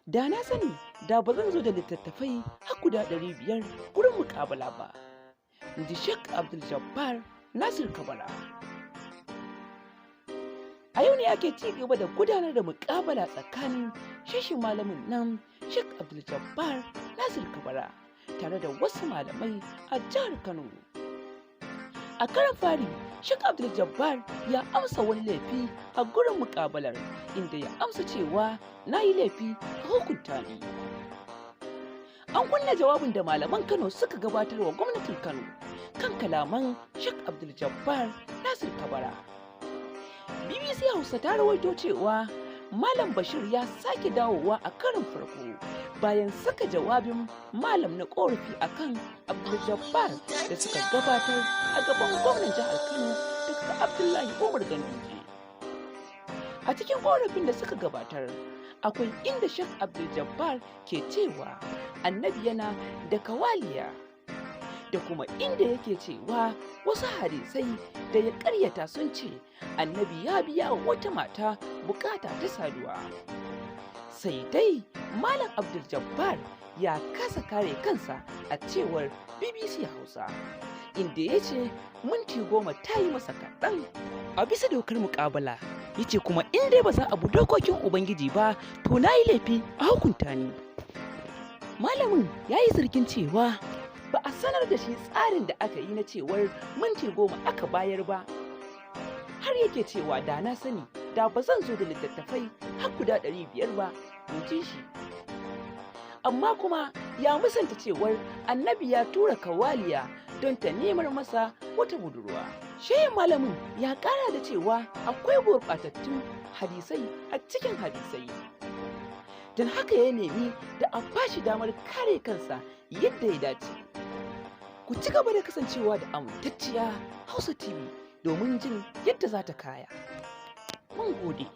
Da na sani da ba zan zo da littattafai har guda 500 gurin muƙabala ba. Inji Sheikh Abdul Jabbar Nasir Kabara. A yau ne ake ci gaba da gudanar da muƙabala tsakanin shehin malamin nan Sheikh Abdul Jabbar Nasir Kabara tare da wasu malamai a jihar Kano. A karon fari, Sheikh Abdul Jabbar ya amsa wani laifi a gurin muƙabalar, inda ya amsa cewa na yi laifi a hukunta ni. An kunna jawabin da malaman Kano suka gabatar wa gwamnatin Kano kan kalaman Sheikh Abdul Jabbar Nasir Kabara. BBC Hausa ta rawaito cewa Malam Bashir ya sake dawowa a karon farko bayan saka jawabin malam na korafi akan Abdul Jabbar da suka gabatar a gaban gwamnan jihar Kano Dr. Abdullahi Umar Ganduje. A cikin korafin da suka gabatar, akwai inda Sheikh Abdul Jabbar ke cewa annabi yana da kawaliya, da kuma inda yake cewa wasu hadisai da ya ƙaryata sun ce annabi ya biya wata mata bukata ta saduwa. Sai dai Malam Abdul Jabbar ya kasa kare kansa a cewar BBC Hausa, inda ya ce minti 10 ta yi masa kaɗan. A bisa dokar muƙabala, ya ce kuma in dai ba za a bi dokokin Ubangiji ba, to na yi laifi a hukunta ni. Malamin ya yi zargin cewa ba a sanar da shi tsarin da aka yi na cewar minti 10 aka bayar ba. Har yake cewa da na sani da ba zan zo da littattafai har guda 500 ba, in ji shi. Amma kuma ya musanta cewar annabi ya tura kawaliya don ta nemar masa wata budurwa. Shehin malamin ya ƙara da cewa akwai gurɓatattun hadisai a cikin hadisai. Don haka ya nemi da a bashi damar kare kansa yadda ya dace. Ku ci gaba da kasancewa da amintacciya Hausa TV domin jin yadda za ta kaya. Mun gode.